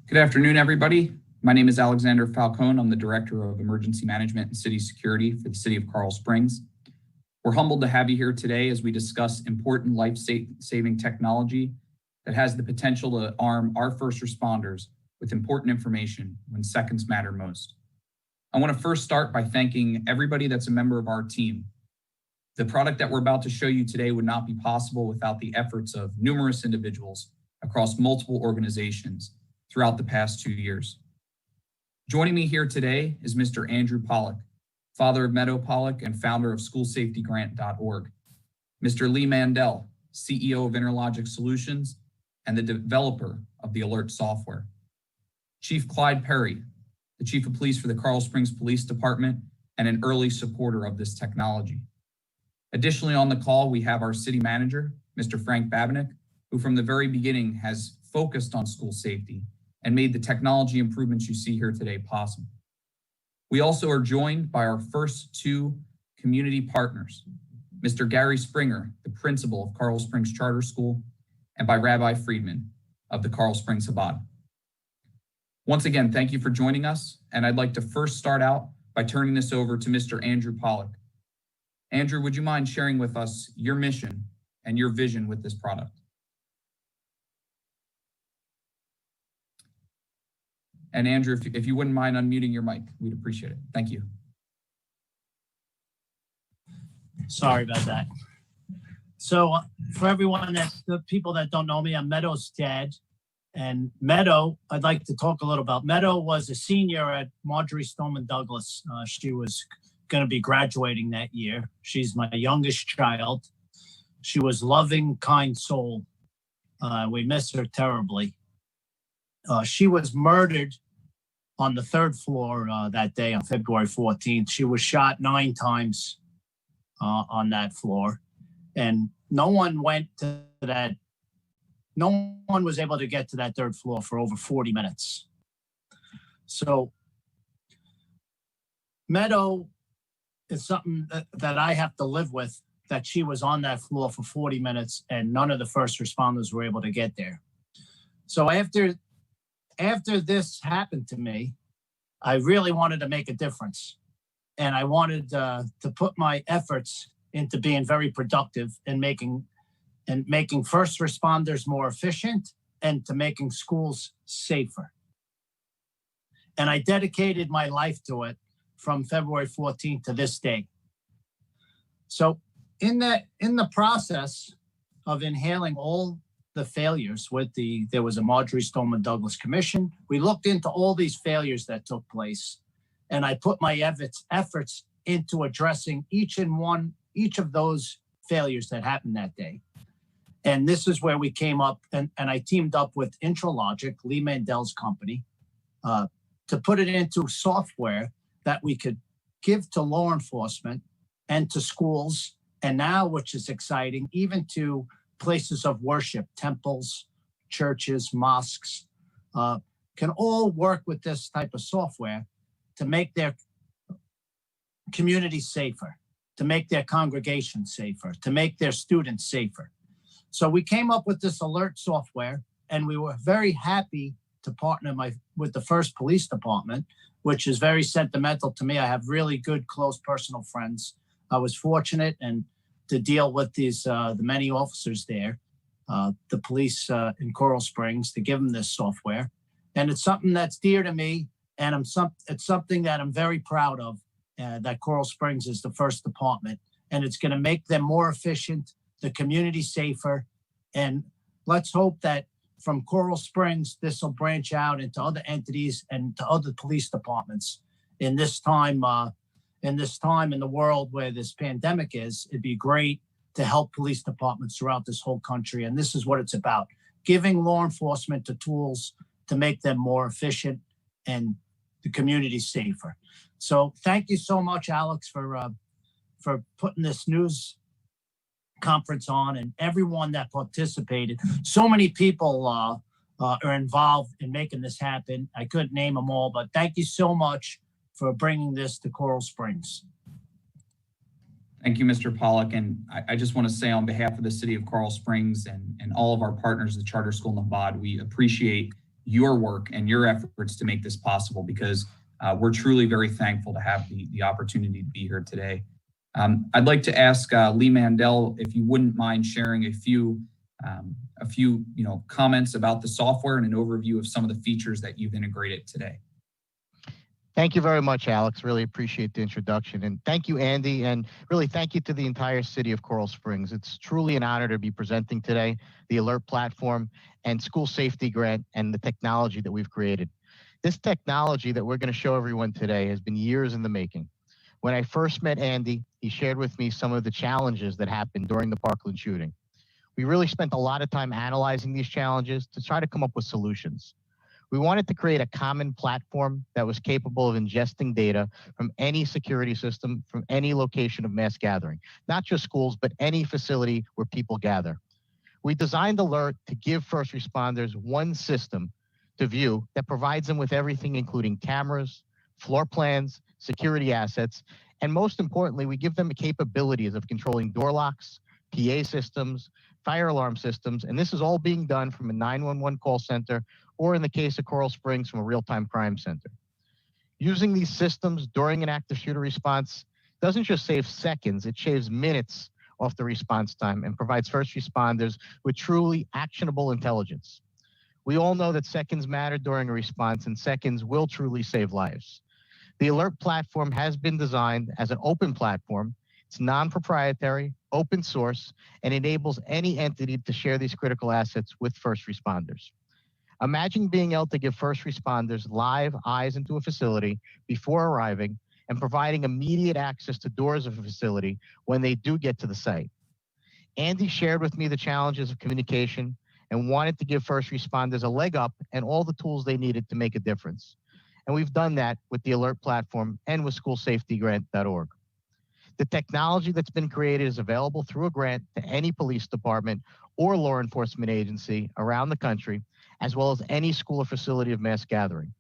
Good afternoon, everybody. My name is Alexander Falcone. I'm the Director of Emergency Management and City Security for the City of Coral Springs. We're humbled to have you here today as we discuss important life-saving technology that has the potential to arm our first responders with important information when seconds matter most. I want to first start by thanking everybody that's a member of our team. The product that we're about to show you today would not be possible without the efforts of numerous individuals across multiple organizations throughout the past 2 years. Joining me here today is Mr. Andrew Pollock, father of Meadow Pollock and founder of SchoolSafetyGrant.org. Mr. Lee Mandel, CEO of Interlogic Solutions and the developer of the Alert software. Chief Clyde Perry, the Chief of Police for the Coral Springs Police Department and an early supporter of this technology. Additionally, on the call, we have our city manager, Mr. Frank Babinick, who from the very beginning has focused on school safety and made the technology improvements you see here today possible. We also are joined by our first two community partners, Mr. Gary Springer, the principal of Coral Springs Charter School, and by Rabbi Friedman of the Coral Springs Chabad. Once again, thank you for joining us, and I'd like to first start out by turning this over to Mr. Andrew Pollock. Andrew, would you mind sharing with us your mission and your vision with this product? And Andrew, if you wouldn't mind unmuting your mic, we'd appreciate it. Thank you. Sorry about that. So for everyone the people that don't know me, I'm Meadow's dad. And Meadow, I'd like to talk a little about. Meadow was a senior at Marjory Stoneman Douglas. She was going to be graduating that year. She's my youngest child. She was loving, kind soul. We miss her terribly. She was murdered on the third floor that day on February 14th. She was shot 9 times on that floor. And no one went to that. No one was able to get to that third floor for over 40 minutes. So Meadow is something that I have to live with, that she was on that floor for 40 minutes and none of the first responders were able to get there. So after this happened to me, I really wanted to make a difference. And I wanted to put my efforts into being very productive and making first responders more efficient and to making schools safer. And I dedicated my life to it from February 14th to this day. So in the process of inhaling all the failures there was a Marjory Stoneman Douglas Commission. We looked into all these failures that took place, and I put my efforts into addressing each of those failures that happened that day. And this is where we came up, and I teamed up with Interlogic, Lee Mandel's company, to put it into software that we could give to law enforcement and to schools, and now, which is exciting, even to places of worship, temples, churches, mosques, can all work with this type of software to make their community safer, to make their congregation safer, to make their students safer. So we came up with this alert software, and we were very happy to partner with the First Police Department, which is very sentimental to me. I have really good, close personal friends. I was fortunate to deal with the many officers there, the police in Coral Springs, to give them this software. And it's something that's dear to me, and it's something that I'm very proud of, that Coral Springs is the first department, and it's going to make them more efficient, the community safer, and let's hope that from Coral Springs, this will branch out into other entities and to other police departments. In this time in the world where this pandemic is, it'd be great to help police departments throughout this whole country. And this is what it's about, giving law enforcement the tools to make them more efficient and the community safer. So thank you so much, Alex, for putting this news conference on, and everyone that participated. So many people are involved in making this happen. I couldn't name them all, but thank you so much for bringing this to Coral Springs. Thank you, Mr. Pollock. And I just want to say on behalf of the city of Coral Springs and all of our partners, the Charter School and the Chabad, we appreciate your work and your efforts to make this possible, because we're truly very thankful to have the opportunity to be here today. I'd like to ask Lee Mandel if you wouldn't mind sharing a few comments about the software and an overview of some of the features that you've integrated today. Thank you very much, Alex. Really appreciate the introduction. And thank you, Andy. And really thank you to the entire city of Coral Springs. It's truly an honor to be presenting today the Alert platform and school safety grant and the technology that we've created. This technology that we're going to show everyone today has been years in the making. When I first met Andy, he shared with me some of the challenges that happened during the Parkland shooting. We really spent a lot of time analyzing these challenges to try to come up with solutions. We wanted to create a common platform that was capable of ingesting data from any security system, from any location of mass gathering, not just schools, but any facility where people gather. We designed Alert to give first responders one system to view that provides them with everything, including cameras, floor plans, security assets, and most importantly, we give them the capabilities of controlling door locks, PA systems, fire alarm systems, and this is all being done from a 911 call center, or in the case of Coral Springs, from a real-time crime center. Using these systems during an active shooter response doesn't just save seconds, it shaves minutes off the response time and provides first responders with truly actionable intelligence. We all know that seconds matter during a response, and seconds will truly save lives. The Alert platform has been designed as an open platform. It's non-proprietary, open source, and enables any entity to share these critical assets with first responders. Imagine being able to give first responders live eyes into a facility before arriving and providing immediate access to doors of a facility when they do get to the site. Andy shared with me the challenges of communication and wanted to give first responders a leg up and all the tools they needed to make a difference. And we've done that with the Alert platform and with schoolsafetygrant.org. The technology that's been created is available through a grant to any police department or law enforcement agency around the country, as well as any school or facility of mass gathering.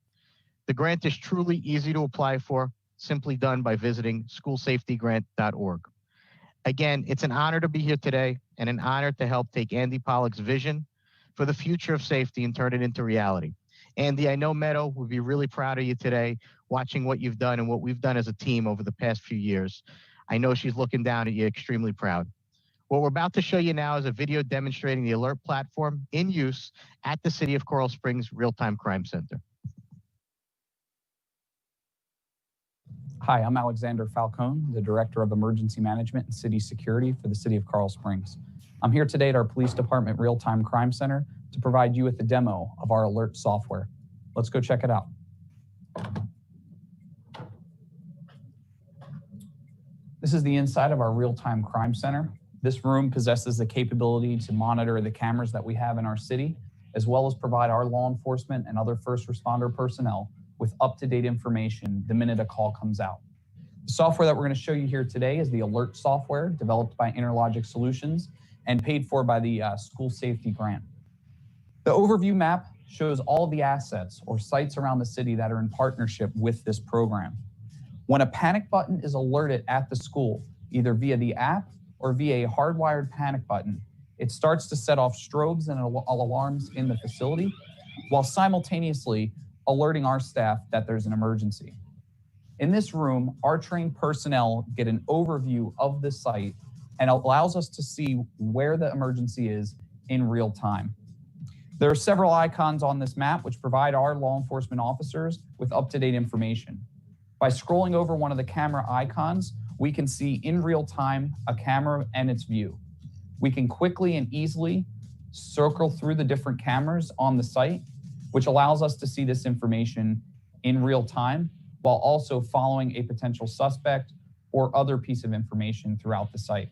The grant is truly easy to apply for, simply done by visiting schoolsafetygrant.org. Again, it's an honor to be here today and an honor to help take Andy Pollack's vision for the future of safety and turn it into reality. Andy, I know Meadow would be really proud of you today, watching what you've done and what we've done as a team over the past few years. I know she's looking down at you extremely proud. What we're about to show you now is a video demonstrating the Alert platform in use at the City of Coral Springs Real-Time Crime Center. Hi, I'm Alexander Falcone, the Director of Emergency Management and City Security for the City of Coral Springs. I'm here today at our Police Department Real-Time Crime Center to provide you with a demo of our Alert software. Let's go check it out. This is the inside of our Real-Time Crime Center. This room possesses the capability to monitor the cameras that we have in our city, as well as provide our law enforcement and other first responder personnel with up-to-date information the minute a call comes out. The software that we're going to show you here today is the Alert software developed by Interlogic Solutions and paid for by the School Safety Grant. The overview map shows all the assets or sites around the city that are in partnership with this program. When a panic button is alerted at the school, either via the app or via a hardwired panic button, it starts to set off strobes and alarms in the facility, while simultaneously alerting our staff that there's an emergency. In this room, our trained personnel get an overview of the site and allows us to see where the emergency is in real time. There are several icons on this map which provide our law enforcement officers with up-to-date information. By scrolling over one of the camera icons, we can see in real time a camera and its view. We can quickly and easily circle through the different cameras on the site, which allows us to see this information in real time while also following a potential suspect or other piece of information throughout the site.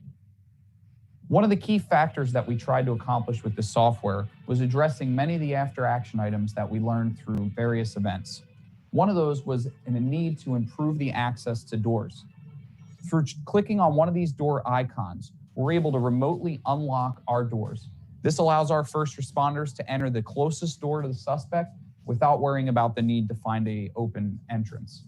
One of the key factors that we tried to accomplish with this software was addressing many of the after-action items that we learned through various events. One of those was in the need to improve the access to doors. Through clicking on one of these door icons, we're able to remotely unlock our doors. This allows our first responders to enter the closest door to the suspect without worrying about the need to find an open entrance.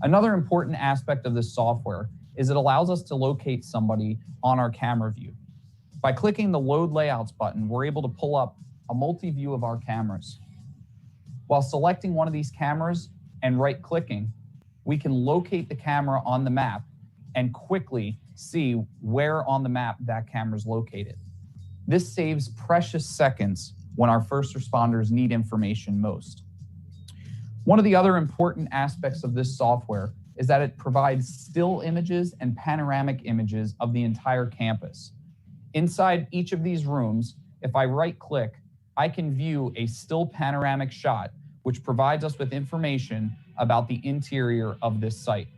Another important aspect of this software is it allows us to locate somebody on our camera view. By clicking the Load Layouts button, we're able to pull up a multi-view of our cameras. While selecting one of these cameras and right-clicking, we can locate the camera on the map and quickly see where on the map that camera is located. This saves precious seconds when our first responders need information most. One of the other important aspects of this software is that it provides still images and panoramic images of the entire campus. Inside each of these rooms, if I right-click, I can view a still panoramic shot, which provides us with information about the interior of this site.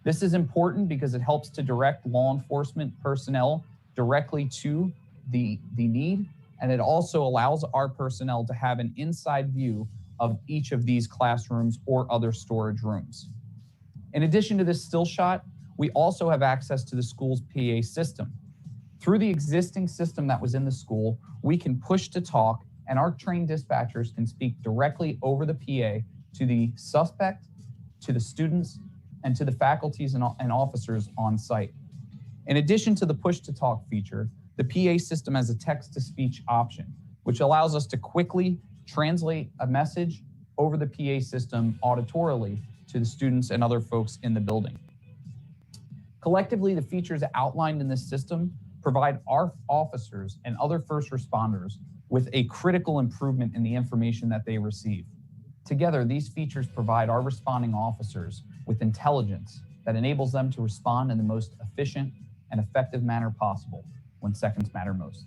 This is important because it helps to direct law enforcement personnel directly to the need, and it also allows our personnel to have an inside view of each of these classrooms or other storage rooms. In addition to this still shot, we also have access to the school's PA system. Through the existing system that was in the school, we can push to talk, and our trained dispatchers can speak directly over the PA to the suspect, to the students, and to the faculties and officers on site. In addition to the push to talk feature, the PA system has a text to speech option, which allows us to quickly translate a message over the PA system auditorily to the students and other folks in the building. Collectively, the features outlined in this system provide our officers and other first responders with a critical improvement in the information that they receive. Together, these features provide our responding officers with intelligence that enables them to respond in the most efficient and effective manner possible when seconds matter most.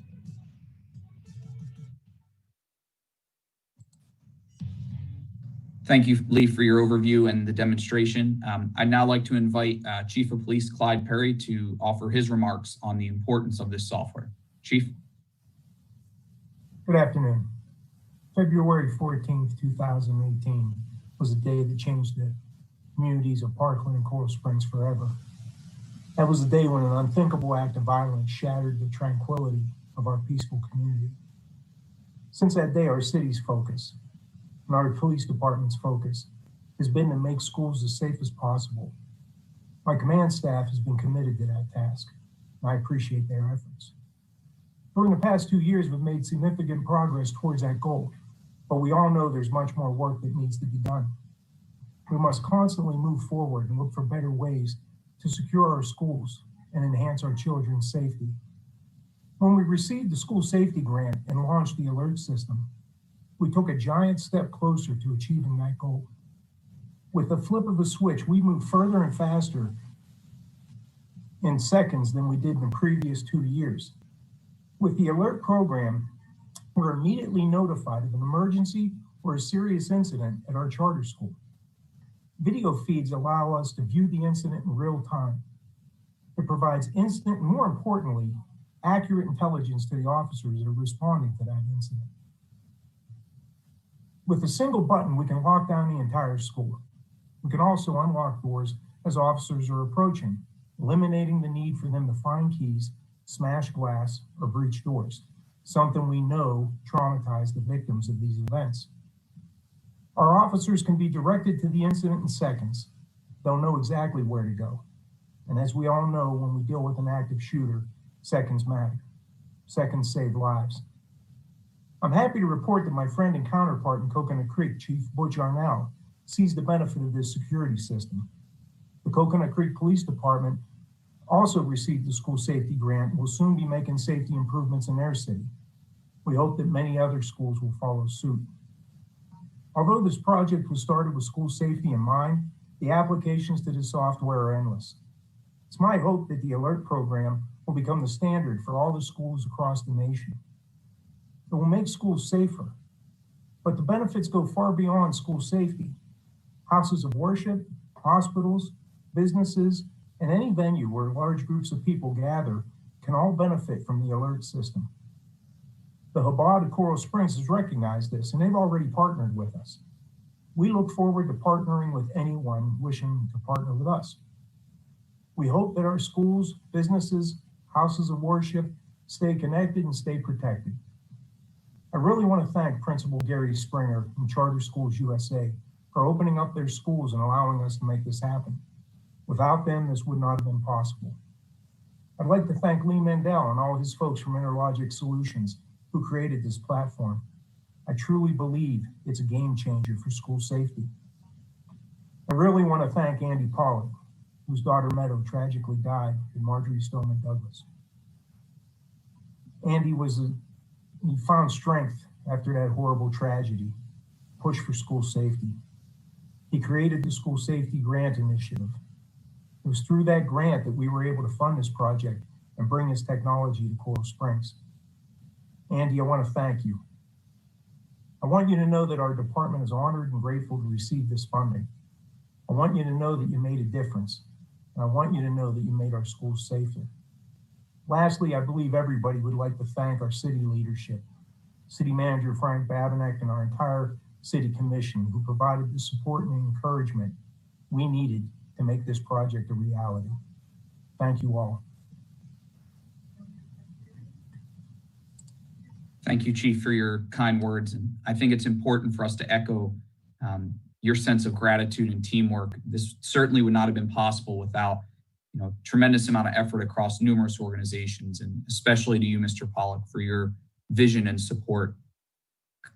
Thank you, Lee, for your overview and the demonstration. I'd now like to invite Chief of Police Clyde Perry to offer his remarks on the importance of this software. Chief. Good afternoon. February 14th, 2018 was a day that changed the communities of Parkland and Coral Springs forever. That was the day when an unthinkable act of violence shattered the tranquility of our peaceful community. Since that day, our city's focus and our police department's focus has been to make schools as safe as possible. My command staff has been committed to that task, and I appreciate their efforts. During the past 2 years, we've made significant progress towards that goal, but we all know there's much more work that needs to be done. We must constantly move forward and look for better ways to secure our schools and enhance our children's safety. When we received the school safety grant and launched the alert system, we took a giant step closer to achieving that goal. With the flip of a switch, we moved further and faster in seconds than we did in the previous 2 years. With the alert program, we're immediately notified of an emergency or a serious incident at our charter school. Video feeds allow us to view the incident in real time. It provides instant and, more importantly, accurate intelligence to the officers that are responding to that incident. With a single button, we can lock down the entire school. We can also unlock doors as officers are approaching, eliminating the need for them to find keys, smash glass, or breach doors, something we know traumatized the victims of these events. Our officers can be directed to the incident in seconds. They'll know exactly where to go. And as we all know, when we deal with an active shooter, seconds matter. Seconds save lives. I'm happy to report that my friend and counterpart in Coconut Creek, Chief Butch Arnell, sees the benefit of this security system. The Coconut Creek Police Department also received the school safety grant and will soon be making safety improvements in their city. We hope that many other schools will follow suit. Although this project was started with school safety in mind, the applications to this software are endless. It's my hope that the alert program will become the standard for all the schools across the nation. It will make schools safer, but the benefits go far beyond school safety. Houses of worship, hospitals, businesses, and any venue where large groups of people gather can all benefit from the alert system. The Chabad of Coral Springs has recognized this, and they've already partnered with us. We look forward to partnering with anyone wishing to partner with us. We hope that our schools, businesses, houses of worship stay connected and stay protected. I really want to thank Principal Gary Springer from Charter Schools USA for opening up their schools and allowing us to make this happen. Without them, this would not have been possible. I'd like to thank Lee Mandel and all his folks from Interlogic Solutions who created this platform. I truly believe it's a game changer for school safety. I really want to thank Andy Pollock, whose daughter Meadow tragically died at Marjorie Stoneman Douglas. Andy he found strength after that horrible tragedy, push for school safety. He created the School Safety Grant Initiative. It was through that grant that we were able to fund this project and bring this technology to Coral Springs. Andy, I want to thank you. I want you to know that our department is honored and grateful to receive this funding. I want you to know that you made a difference. And I want you to know that you made our schools safer. Lastly, I believe everybody would like to thank our city leadership, City Manager Frank Babinek and our entire City Commission, who provided the support and encouragement we needed to make this project a reality. Thank you all. Thank you, Chief, for your kind words. And I think it's important for us to echo your sense of gratitude and teamwork. This certainly would not have been possible without tremendous amount of effort across numerous organizations, and especially to you, Mr. Pollock, for your vision and support.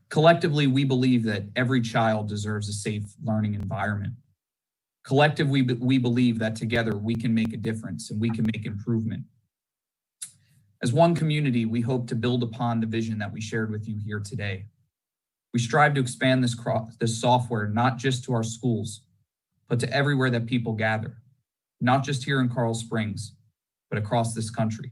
Collectively, we believe that every child deserves a safe learning environment. Collectively, we believe that together we can make a difference and we can make improvement. As one community, we hope to build upon the vision that we shared with you here today. We strive to expand this software not just to our schools, but to everywhere that people gather, not just here in Coral Springs, but across this country.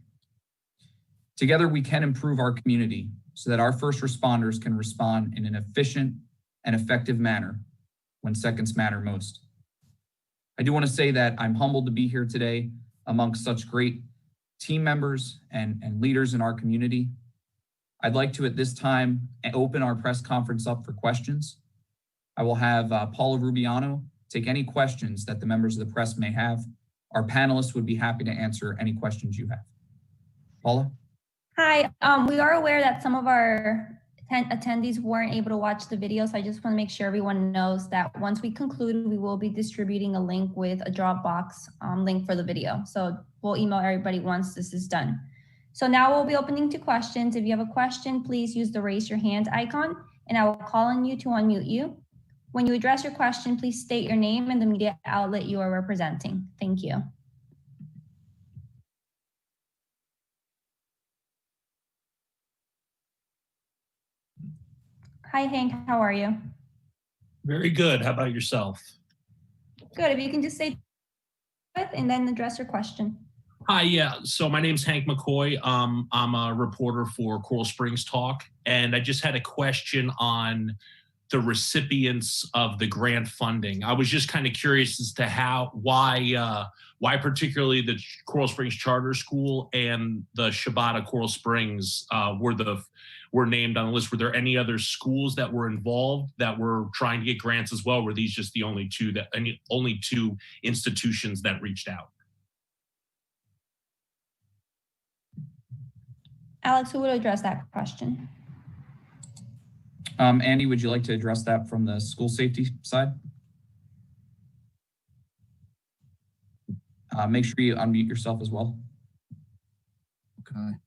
Together, we can improve our community so that our first responders can respond in an efficient and effective manner when seconds matter most. I do want to say that I'm humbled to be here today amongst such great team members and leaders in our community. I'd like to, at this time, open our press conference up for questions. I will have Paula Rubiano take any questions that the members of the press may have. Our panelists would be happy to answer any questions you have. Paula? Hi, we are aware that some of our attendees weren't able to watch the video, so I just want to make sure everyone knows that once we conclude, we will be distributing a link with a Dropbox link for the video. So we'll email everybody once this is done. So now we'll be opening to questions. If you have a question, please use the raise your hand icon and I will call on you to unmute you. When you address your question, please state your name and the media outlet you are representing. Thank you. Hi, Hank, how are you? Very good. How about yourself? Good. If you can just say and then address your question. Hi, yeah. So my name's Hank McCoy. I'm a reporter for Coral Springs Talk, and I just had a question on the recipients of the grant funding. I was just kind of curious as to why particularly the Coral Springs Charter School and the Shibata Coral Springs were named on the list. Were there any other schools that were involved that were trying to get grants as well? Were these just the only two institutions that reached out? Alex, who would address that question? Andy, would you like to address that from the school safety side? Make sure you unmute yourself as well. Okay.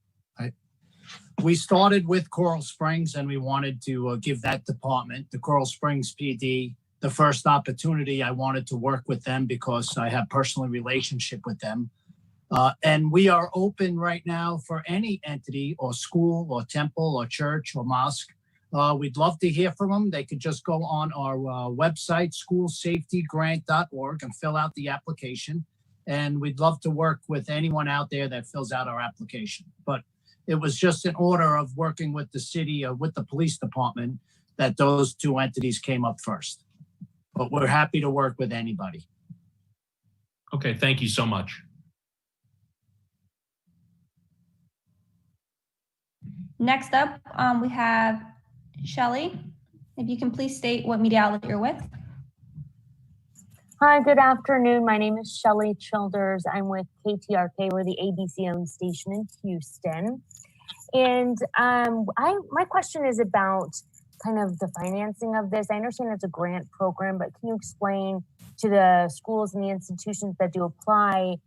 We started with Coral Springs and we wanted to give that department, the Coral Springs PD, the first opportunity. I wanted to work with them because I have personal relationship with them. And we are open right now for any entity or school or temple or church or mosque. We'd love to hear from them. They could just go on our website, schoolsafetygrant.org, and fill out the application. And we'd love to work with anyone out there that fills out our application. But it was just an order of working with the city or with the police department that those two entities came up first. But we're happy to work with anybody. Okay, thank you so much. Next up, we have Shelly. If you can please state what media outlet you're with. Hi, good afternoon. My name is Shelly Childers. I'm with KTRK. We're the ABC-owned station in Houston. And my question is about kind of the financing of this. I understand it's a grant program, but can you explain to the schools and the institutions that do apply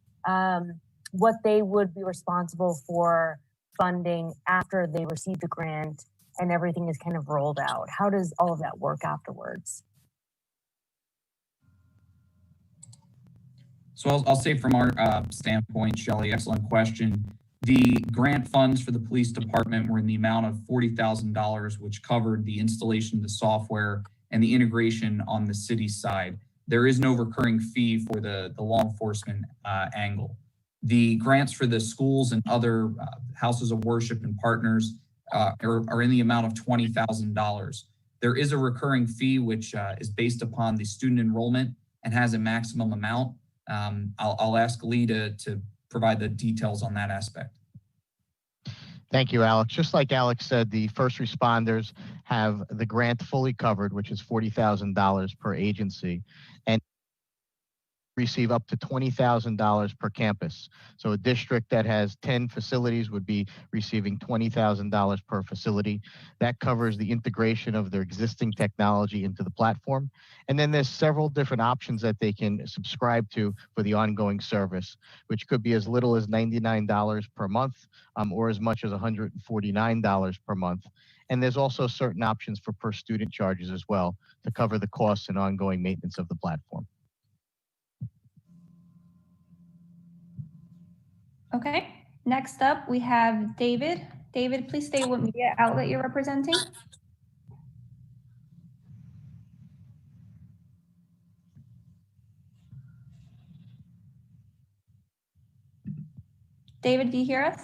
what they would be responsible for funding after they receive the grant and everything is kind of rolled out? How does all of that work afterwards? So I'll say from our standpoint, Shelley, excellent question. The grant funds for the police department were in the amount of $40,000, which covered the installation of the software and the integration on the city side. There is no recurring fee for the law enforcement angle. The grants for the schools and other houses of worship and partners are in the amount of $20,000. There is a recurring fee, which is based upon the student enrollment and has a maximum amount. I'll ask Lee to provide the details on that aspect. Thank you, Alex. Just like Alex said, the first responders have the grant fully covered, which is $40,000 per agency, and receive up to $20,000 per campus. So a district that has 10 facilities would be receiving $20,000 per facility. That covers the integration of their existing technology into the platform. And then there's several different options that they can subscribe to for the ongoing service, which could be as little as $99 per month or as much as $149 per month. And there's also certain options for per student charges as well to cover the costs and ongoing maintenance of the platform. Okay, next up we have David. David, please state what media outlet you're representing. David, do you hear us?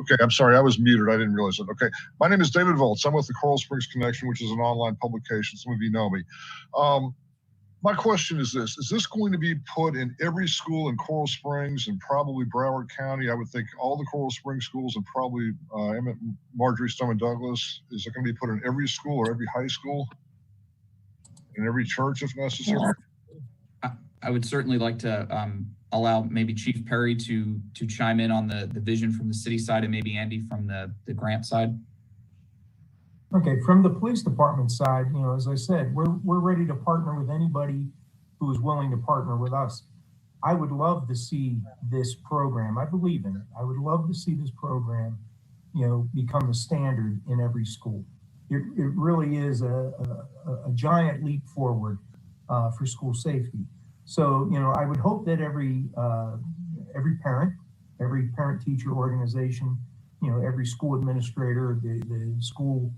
Okay, I'm sorry, I was muted. I didn't realize it. Okay, my name is David Volz. I'm with the Coral Springs Connection, which is an online publication. Some of you know me. My question is this going to be put in every school in Coral Springs and probably Broward County? I would think all the Coral Springs schools and probably Emmett, Marjorie Stoneman Douglas. Is it going to be put in every school or every high school? In every church if necessary? I would certainly like to allow maybe Chief Perry to chime in on the vision from the city side and maybe Andy from the grant side. Okay, from the police department side, you know, as I said, we're ready to partner with anybody who is willing to partner with us. I would love to see this program. I believe in it. I would love to see this program, you know, become the standard in every school. It really is a giant leap forward for school safety. So, you know, I would hope that every parent teacher organization, you know, every school administrator, the school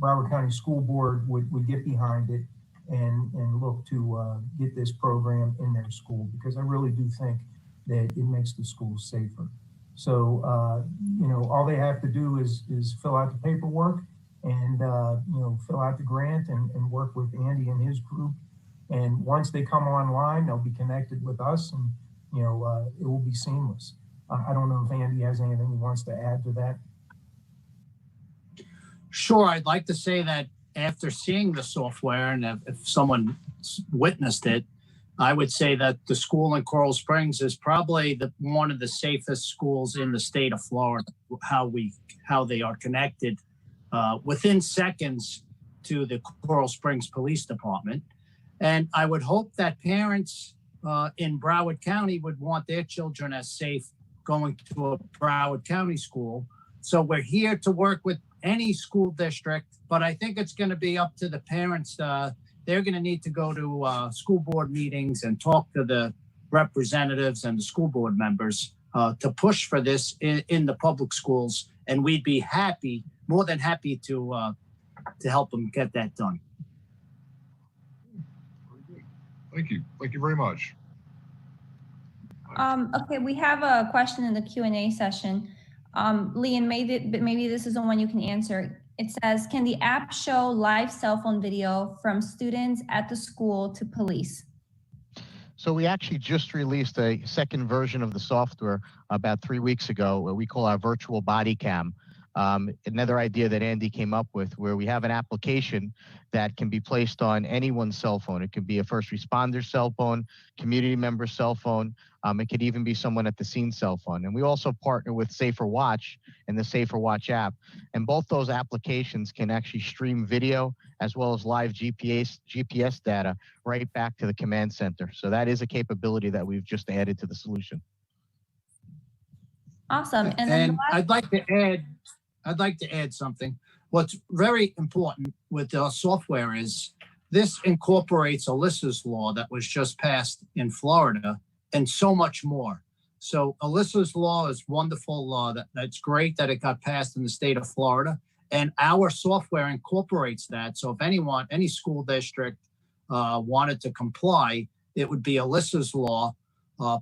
Broward County School Board would get behind it and look to get this program in their school, because I really do think that it makes the schools safer. So, you know, all they have to do is fill out the paperwork and, you know, fill out the grant and work with Andy and his group. And once they come online, they'll be connected with us and, you know, it will be seamless. I don't know if Andy has anything he wants to add to that. Sure, I'd like to say that after seeing the software and if someone witnessed it, I would say that the school in Coral Springs is probably one of the safest schools in the state of Florida. How they are connected within seconds to the Coral Springs Police Department, and I would hope that parents in Broward County would want their children as safe going to a Broward County school. So we're here to work with any school district, but I think it's going to be up to the parents. They're going to need to go to school board meetings and talk to the representatives and the school board members to push for this in the public schools. And we'd be happy, more than happy to help them get that done. Thank you. Thank you very much. Okay, we have a question in the Q&A session. Lee, and maybe this is the one you can answer. It says, can the app show live cell phone video from students at the school to police? So we actually just released a second version of the software about 3 weeks ago, where we call our virtual body cam. Another idea that Andy came up with, where we have an application that can be placed on anyone's cell phone. It could be a first responder cell phone, community member cell phone. It could even be someone at the scene cell phone. And we also partner with Safer Watch and the Safer Watch app. And both those applications can actually stream video as well as live GPS data right back to the command center. So that is a capability that we've just added to the solution. Awesome. And then the last- I'd like to add something. What's very important with the software is this incorporates Alyssa's law that was just passed in Florida and so much more. So Alyssa's law is wonderful law. That's great that it got passed in the state of Florida. And our software incorporates that. So if any school district wanted to comply, it would be Alyssa's law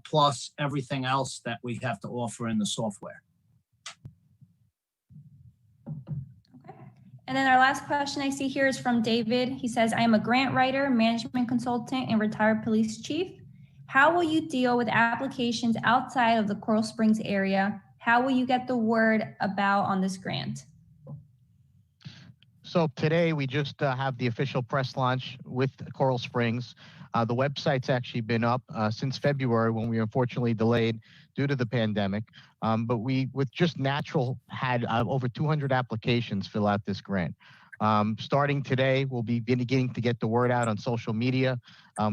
plus everything else that we have to offer in the software. And then our last question I see here is from David. He says, I am a grant writer, management consultant, and retired police chief. How will you deal with applications outside of the Coral Springs area? How will you get the word about on this grant? So today we just have the official press launch with Coral Springs. The website's actually been up since February when we unfortunately delayed due to the pandemic. But we, with just natural, had over 200 applications fill out this grant. Starting today, we'll be beginning to get the word out on social media.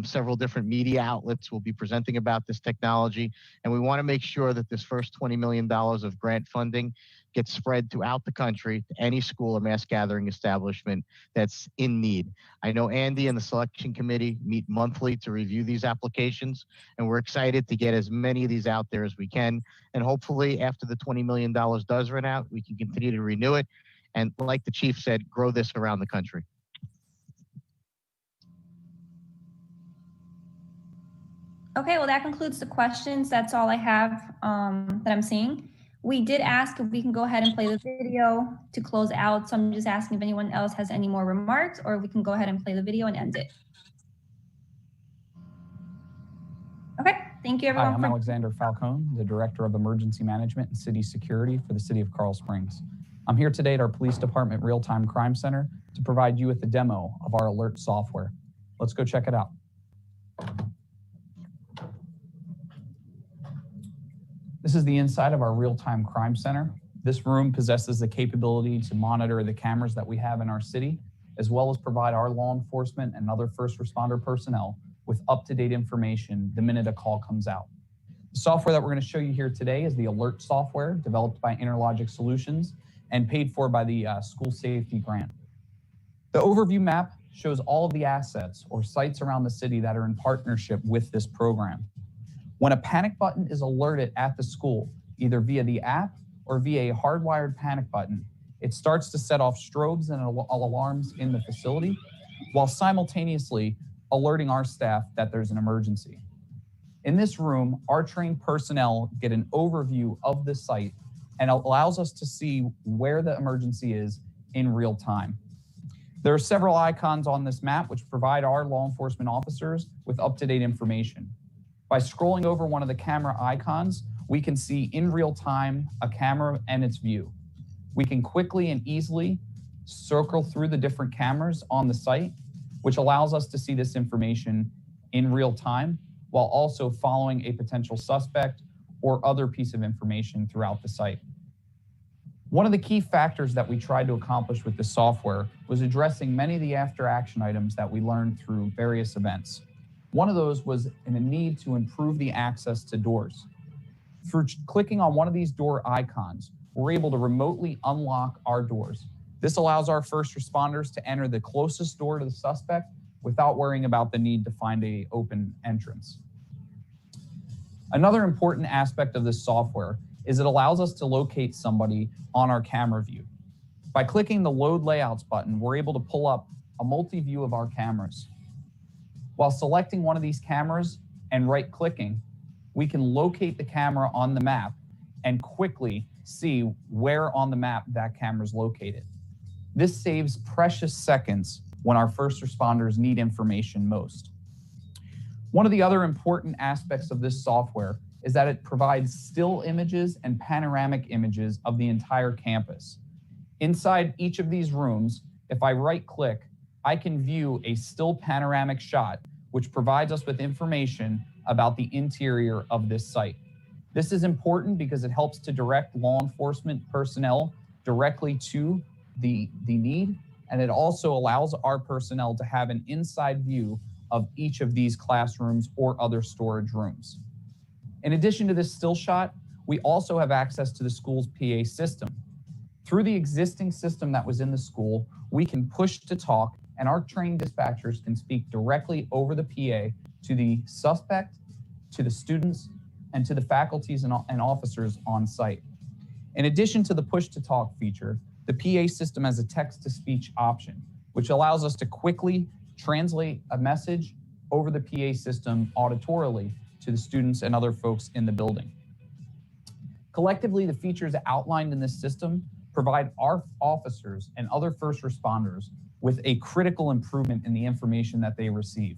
Several different media outlets will be presenting about this technology. And we want to make sure that this first $20 million of grant funding gets spread throughout the country to any school or mass gathering establishment that's in need. I know Andy and the selection committee meet monthly to review these applications, and we're excited to get as many of these out there as we can. And hopefully after the $20 million does run out, we can continue to renew it. And like the chief said, grow this around the country. Okay, well, that concludes the questions. That's all I have that I'm seeing. We did ask if we can go ahead and play the video to close out. So I'm just asking if anyone else has any more remarks, or we can go ahead and play the video and end it. Okay, thank you everyone. Hi, I'm Alexander Falcone, the Director of Emergency Management and City Security for the City of Coral Springs. I'm here today at our Police Department Real-Time Crime Center to provide you with a demo of our alert software. Let's go check it out. This is the inside of our Real-Time Crime Center. This room possesses the capability to monitor the cameras that we have in our city, as well as provide our law enforcement and other first responder personnel with up-to-date information the minute a call comes out. The software that we're going to show you here today is the alert software developed by Interlogic Solutions and paid for by the school safety grant. The overview map shows all of the assets or sites around the city that are in partnership with this program. When a panic button is alerted at the school, either via the app or via a hardwired panic button, it starts to set off strobes and alarms in the facility, while simultaneously alerting our staff that there's an emergency. In this room, our trained personnel get an overview of the site and allows us to see where the emergency is in real time. There are several icons on this map which provide our law enforcement officers with up-to-date information. By scrolling over one of the camera icons, we can see in real time a camera and its view. We can quickly and easily circle through the different cameras on the site, which allows us to see this information in real time while also following a potential suspect or other piece of information throughout the site. One of the key factors that we tried to accomplish with this software was addressing many of the after action items that we learned through various events. One of those was in a need to improve the access to doors. Through clicking on one of these door icons, we're able to remotely unlock our doors. This allows our first responders to enter the closest door to the suspect without worrying about the need to find an open entrance. Another important aspect of this software is it allows us to locate somebody on our camera view. By clicking the Load Layouts button, we're able to pull up a multi-view of our cameras. While selecting one of these cameras and right-clicking, we can locate the camera on the map and quickly see where on the map that camera is located. This saves precious seconds when our first responders need information most. One of the other important aspects of this software is that it provides still images and panoramic images of the entire campus. Inside each of these rooms, if I right-click, I can view a still panoramic shot, which provides us with information about the interior of this site. This is important because it helps to direct law enforcement personnel directly to the need, and it also allows our personnel to have an inside view of each of these classrooms or other storage rooms. In addition to this still shot, we also have access to the school's PA system. Through the existing system that was in the school, we can push to talk, and our trained dispatchers can speak directly over the PA to the suspect, to the students, and to the faculties and officers on site. In addition to the push to talk feature, the PA system has a text to speech option, which allows us to quickly translate a message over the PA system auditorily to the students and other folks in the building. Collectively, the features outlined in this system provide our officers and other first responders with a critical improvement in the information that they receive.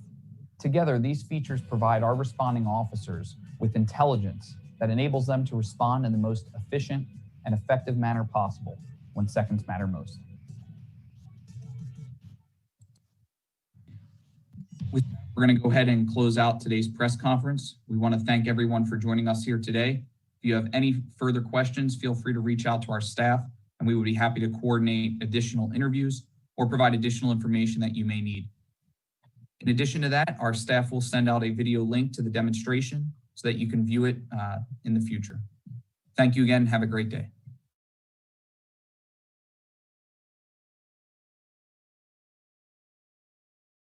Together, these features provide our responding officers with intelligence that enables them to respond in the most efficient and effective manner possible when seconds matter most. We're going to go ahead and close out today's press conference. We want to thank everyone for joining us here today. If you have any further questions, feel free to reach out to our staff, and we would be happy to coordinate additional interviews or provide additional information that you may need. In addition to that, our staff will send out a video link to the demonstration so that you can view it in the future. Thank you again. Have a great day.